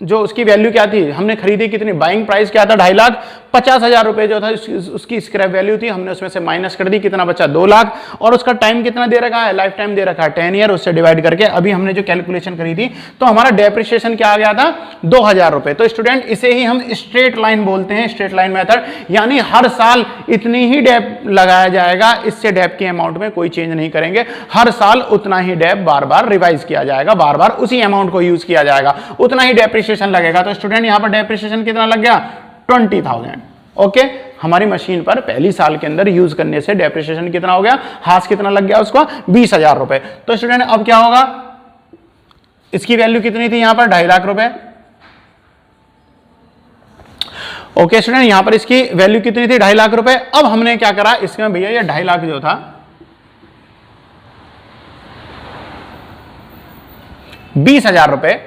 जो उसकी वैल्यू क्या थी, हमने खरीदी कितनी, बाइंग प्राइस क्या था 2.5 लाख, 50,000 रुपए जो था उसकी स्क्रैप वैल्यू थी, हमने उसमें से माइनस कर दी, कितना बचा 2 लाख, और उसका टाइम कितना दे रखा है, लाइफ टाइम दे रखा है 10 ईयर, उससे डिवाइड करके अभी हमने जो कैलकुलेशन करी थी तो हमारा डेप्रिसिएशन क्या आ गया था 2,000 रुपए। तो स्टूडेंट इसे ही हम स्ट्रेट लाइन बोलते हैं, स्ट्रेट लाइन मेथड, यानी हर साल इतनी ही डेप लगाया जाएगा, इससे डेप के अमाउंट में कोई चेंज नहीं करेंगे, हर साल उतना ही डेप बार बार रिवाइज किया जाएगा, बार बार उसी अमाउंट को यूज किया जाएगा, उतना ही डेप्रिसिएशन लगेगा। तो स्टूडेंट यहां पर डेप्रिसिएशन कितना लग गया 20,000। ओके, हमारी मशीन पर पहली साल के अंदर यूज करने से डेप्रिसिएशन कितना हो गया, हाथ कितना लग गया उसको 20,000 रुपए। तो स्टूडेंट अब क्या होगा, इसकी वैल्यू कितनी थी यहां पर 2.5 लाख रुपए। ओके स्टूडेंट, यहां पर इसकी वैल्यू कितनी थी 2.5 लाख रुपए। अब हमने क्या करा इसमें भैया, ये 2.5 लाख जो था 20,000 रुपए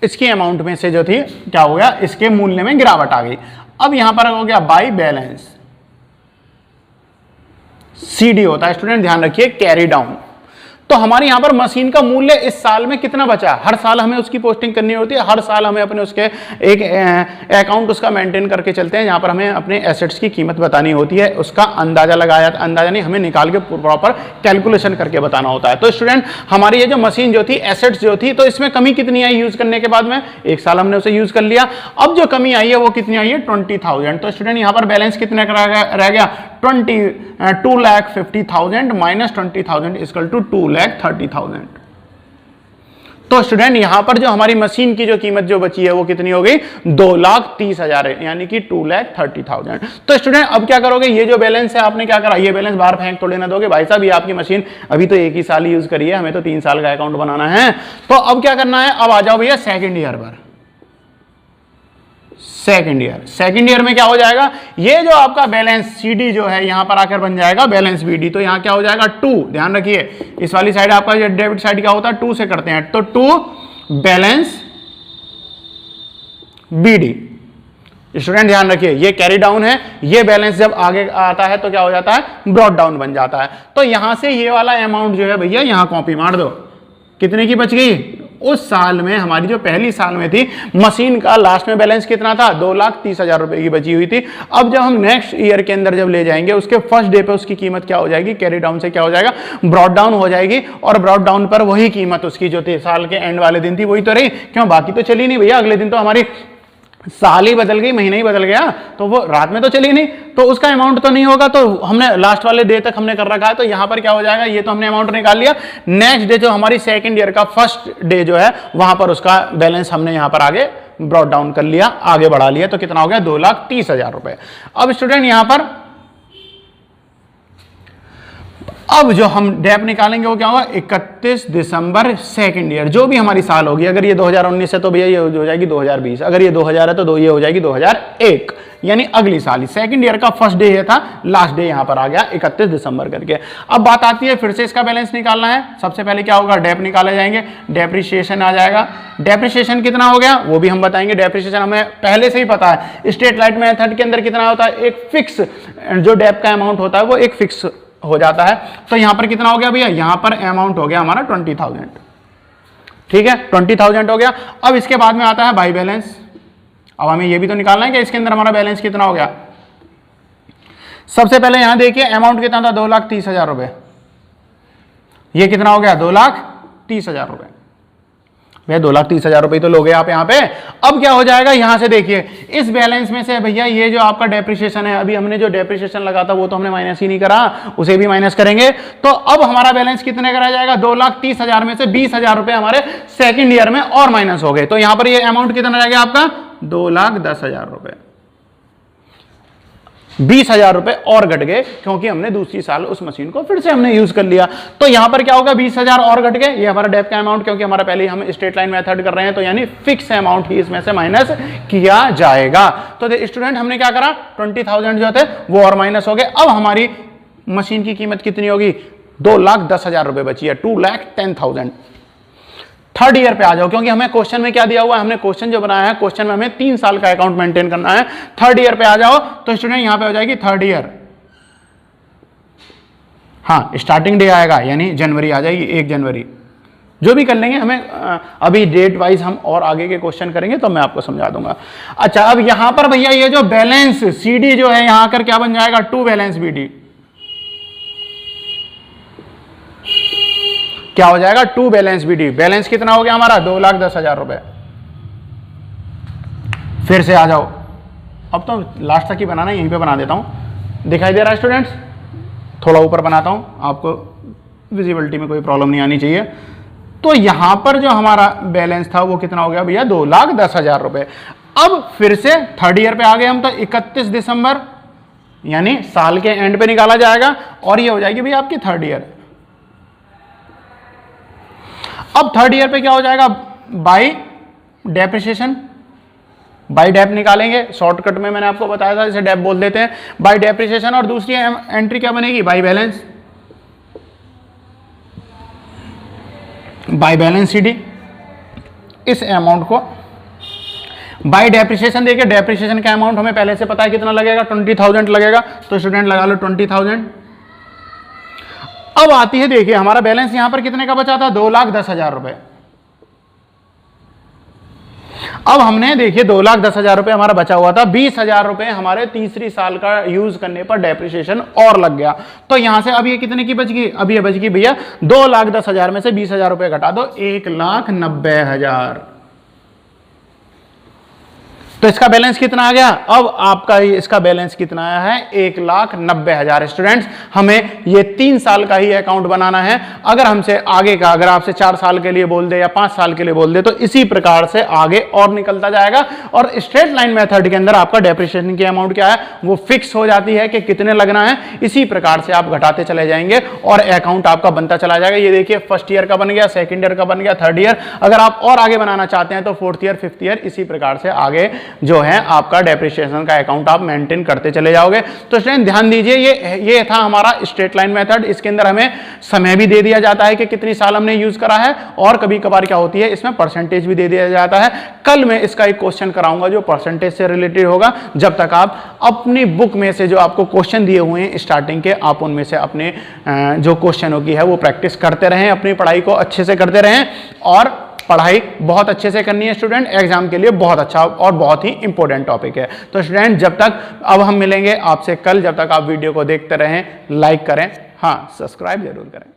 इसकी अमाउंट में से जो थी क्या हो गया, इसके मूल्य में गिरावट आ गई। अब यहां पर हो गया बाय बैलेंस, सीडी होता है स्टूडेंट ध्यान रखिए, कैरी डाउन। तो हमारे यहां पर मशीन का मूल्य इस साल में कितना बचा, हर साल हमें उसकी पोस्टिंग करनी होती है, हर साल हमें अपने उसके एक अकाउंट उसका मेंटेन करके चलते हैं, जहां पर हमें अपने एसेट्स की कीमत बतानी होती है, उसका अंदाजा लगाया, अंदाजा नहीं हमें निकाल के प्रॉपर कैलकुलेशन करके बताना होता है। तो स्टूडेंट हमारी ये जो मशीन जो थी, एसेट्स जो थी, तो इसमें कमी कितनी आई यूज करने के बाद में, 1 साल हमने उसे यूज कर लिया, अब जो कमी आई है वो कितनी आई है 20,000। तो स्टूडेंट यहां पर बैलेंस कितने रह गया 2,50,000 माइनस 20,000 इक्वल टू 2,30,000। तो स्टूडेंट यहां पर जो हमारी मशीन की जो कीमत जो बची है वो कितनी हो गई, 2,30,000 यानी कि 2,30,000। तो स्टूडेंट अब क्या करोगे, ये जो बैलेंस है आपने क्या करा, ये बैलेंस बाहर फेंक थोड़ी ना दोगे भाई साहब, ये आपकी मशीन अभी तो 1 ही साल यूज करी है, हमें तो 3 साल का अकाउंट बनाना है। तो अब क्या करना है, अब आ जाओ भैया सेकेंड ईयर पर। सेकेंड ईयर में क्या हो जाएगा, ये जो आपका बैलेंस सीडी जो है यहां पर आकर बन जाएगा बैलेंस बीडी। तो यहां क्या हो जाएगा 2, ध्यान रखिए इस वाली साइड आपका जो डेबिट साइड क्या होता है 2 से करते हैं, तो 2 बैलेंस बीडी। स्टूडेंट ध्यान रखिए ये कैरी डाउन है, ये बैलेंस जब आगे आता है तो क्या हो जाता है, ब्रॉट डाउन बन जाता है। तो यहां से ये वाला अमाउंट जो है भैया यहां कॉपी मार दो, कितने की बच गई, उस साल में हमारी जो पहली साल में थी मशीन का लास्ट में बैलेंस कितना था, 2,30,000 रुपए की बची हुई थी। अब जब हम नेक्स्ट ईयर के अंदर जब ले जाएंगे उसके फर्स्ट डे पे उसकी कीमत क्या हो जाएगी, कैरी डाउन से क्या हो जाएगा, ब्रॉट डाउन हो जाएगी। और ब्रॉट डाउन पर वही कीमत उसकी जो थी साल के एंड वाले दिन थी वही तो रही, क्यों बाकी तो चली नहीं भैया, अगले दिन तो हमारी साल ही बदल गई, महीना ही बदल गया, तो वो रात में तो चली नहीं, तो उसका अमाउंट तो नहीं होगा। तो हमने लास्ट वाले डे तक हमने कर रखा है, तो यहां पर क्या हो जाएगा, ये तो हमने अमाउंट निकाल लिया। नेक्स्ट डे जो हमारी सेकंड ईयर का फर्स्ट डे जो है वहां पर उसका बैलेंस हमने यहां पर आगे ब्रॉट डाउन कर लिया, आगे बढ़ा लिया, तो कितना हो गया 2,30,000 रुपए। अब स्टूडेंट यहां पर अब जो हम डेप निकालेंगे वो क्या होगा, 31 दिसंबर सेकंड ईयर, जो भी हमारी साल होगी। अगर ये 2019 है तो भैया ये हो जाएगी 2020, अगर ये 2000 है तो ये हो जाएगी 2001, यानी अगली साल ही। सेकंड ईयर का फर्स्ट डे ये था, लास्ट डे यहां पर आ गया 31 दिसंबर करके। अब बात आती है फिर से इसका बैलेंस निकालना है, सबसे पहले क्या होगा, डेप निकाले जाएंगे, डेप्रिसिएशन आ जाएगा। डेप्रिसिएशन कितना हो गया वो भी हम बताएंगे, डेप्रिसिएशन हमें पहले से ही पता है, स्ट्रेट लाइन मेथड के अंदर कितना होता है, एक फिक्स जो डेप का अमाउंट होता है वो एक फिक्स हो जाता है। तो यहां पर कितना हो गया भैया, यहां पर अमाउंट हो गया हमारा 20,000, ठीक है 20,000 हो गया। अब इसके बाद में आता है बाई बैलेंस, अब हमें यह भी तो निकालना है कि इसके अंदर हमारा बैलेंस कितना हो गया। सबसे पहले यहां देखिए अमाउंट कितना था, 2,30,000 रुपए, ये कितना हो गया 2,30,000 रुपए। भैया 2,30,000 रुपए तो लोगे आप यहाँ पे। अब क्या हो जाएगा, यहां से देखिए इस बैलेंस में से भैया ये जो आपका डेप्रिसिएशन है, अभी हमने जो डेप्रिसिएशन लगा था वो तो हमने माइनस ही नहीं करा, उसे भी माइनस करेंगे। तो अब हमारा बैलेंस कितने का रह जाएगा, 2,30,000 में से 20,000 रुपए हमारे सेकेंड ईयर में और माइनस हो गए। तो यहां पर ये अमाउंट कितना रह गया आपका, 2,10,000 रुपए। 20,000 रुपए और घट गए क्योंकि हमने दूसरी साल उस मशीन को फिर से हमने यूज कर लिया। तो यहां पर क्या होगा, 20,000 और घट गए, ये हमारा डेप का अमाउंट, क्योंकि हमारा पहले ही हम स्ट्रेट लाइन मेथड कर रहे हैं, तो यानी फिक्स अमाउंट ही इसमें से माइनस किया जाएगा। तो स्टूडेंट हमने क्या करा, 20,000 जो थे वो और माइनस हो गए। अब हमारी मशीन की कीमत कितनी होगी, 2,10,000 रुपए बची है, 2,10,000। थर्ड ईयर पे आ जाओ, क्योंकि हमें क्वेश्चन में क्या दिया हुआ है, हमने क्वेश्चन जो बनाया है, क्वेश्चन में हमें 3 साल का अकाउंट मेंटेन करना है। थर्ड ईयर पे आ जाओ, तो स्टूडेंट यहां पे हो जाएगी थर्ड ईयर, हाँ स्टार्टिंग डे आएगा यानी जनवरी आ जाएगी, 1 जनवरी। जो भी कर लेंगे, हमें अभी डेट वाइज हम और आगे के क्वेश्चन करेंगे तो मैं आपको समझा दूंगा। अच्छा अब यहां पर भैया ये जो बैलेंस सीडी जो है यहां आकर क्या बन जाएगा, 2 बैलेंस बीडी, क्या हो जाएगा 2 बैलेंस बीडी। बैलेंस कितना हो गया हमारा, 2,10,000 रुपए। फिर से आ जाओ, अब तो लास्ट तक ही बनाना है, यहीं पे बना देता हूं, दिखाई दे रहा है स्टूडेंट्स, थोड़ा ऊपर बनाता हूं, आपको विजिबिलिटी में कोई प्रॉब्लम नहीं आनी चाहिए। तो यहां पर जो हमारा बैलेंस था वो कितना हो गया भैया, 2,10,000 रुपए। अब फिर से थर्ड ईयर पे आ गए हम, तो 31 दिसंबर यानी साल के एंड पे निकाला जाएगा, और ये हो जाएगी भैया आपकी थर्ड ईयर। अब थर्ड ईयर पे क्या हो जाएगा, बाई डेप्रिसिएशन, बाई डेप निकालेंगे, शॉर्टकट में मैंने आपको बताया था, इसे डेप बोल देते हैं, बाई डेप्रिसिएशन। और दूसरी एंट्री क्या बनेगी, by balance, by balance CD. इस अमाउंट को बाई डेप्रिसिएशन देखिए, डेप्रिसिएशन का अमाउंट हमें पहले से पता है कितना लगेगा, 20,000 लगेगा, तो स्टूडेंट लगा लो 20,000। अब आती है देखिए हमारा बैलेंस यहां पर कितने का बचा था, 2,10,000 रुपए। अब हमने देखिए 2,10,000 रुपए हमारा बचा हुआ था, 20,000 रुपए हमारे तीसरी साल का यूज करने पर डेप्रिसिएशन और लग गया। तो यहां से अब ये कितने की बच गई, अब ये बच गई भैया 2,10,000 में से 20,000 रुपए घटा दो, 1,90,000। तो इसका बैलेंस कितना आ गया, अब आपका इसका बैलेंस कितना आया है, 1,90,000। स्टूडेंट्स हमें ये 3 साल का ही अकाउंट बनाना है। अगर हमसे आगे का, अगर आपसे 4 साल के लिए बोल दे या 5 साल के लिए बोल दे तो इसी प्रकार से आगे और निकलता जाएगा। और स्ट्रेट लाइन मेथड के अंदर आपका डेप्रिसिएशन की अमाउंट क्या है, वो फिक्स हो जाती है कि कितने लगना है। इसी प्रकार से आप घटाते चले जाएंगे और अकाउंट आपका बनता चला जाएगा। ये देखिए फर्स्ट ईयर का बन गया, सेकंड ईयर का बन गया, थर्ड ईयर, अगर आप और आगे बनाना चाहते हैं तो फोर्थ ईयर, फिफ्थ ईयर, इसी प्रकार से आगे जो है आपका डेप्रिसिएशन का अकाउंट आप मेंटेन करते चले जाओगे। तो स्टूडेंट ध्यान दीजिए, ये था हमारा स्ट्रेट लाइन मेथड। इसके अंदर हमें समय भी दे दिया जाता है कि कितनी साल हमने यूज करा है, और कभी कभार क्या होती है इसमें परसेंटेज भी दे दिया जाता है। कल मैं इसका एक क्वेश्चन कराऊंगा जो परसेंटेज से रिलेटेड होगा। जब तक आप अपनी बुक में से जो आपको क्वेश्चन दिए हुए हैं स्टार्टिंग के, आप उनमें से अपने जो क्वेश्चनों की है वो प्रैक्टिस करते रहें, अपनी पढ़ाई को अच्छे से करते रहें। और पढ़ाई बहुत अच्छे से करनी है स्टूडेंट, एग्जाम के लिए बहुत अच्छा और बहुत ही इंपॉर्टेंट टॉपिक है। तो स्टूडेंट जब तक, अब हम मिलेंगे आपसे कल, जब तक आप वीडियो को देखते रहें, लाइक करें, हाँ सब्सक्राइब जरूर करें।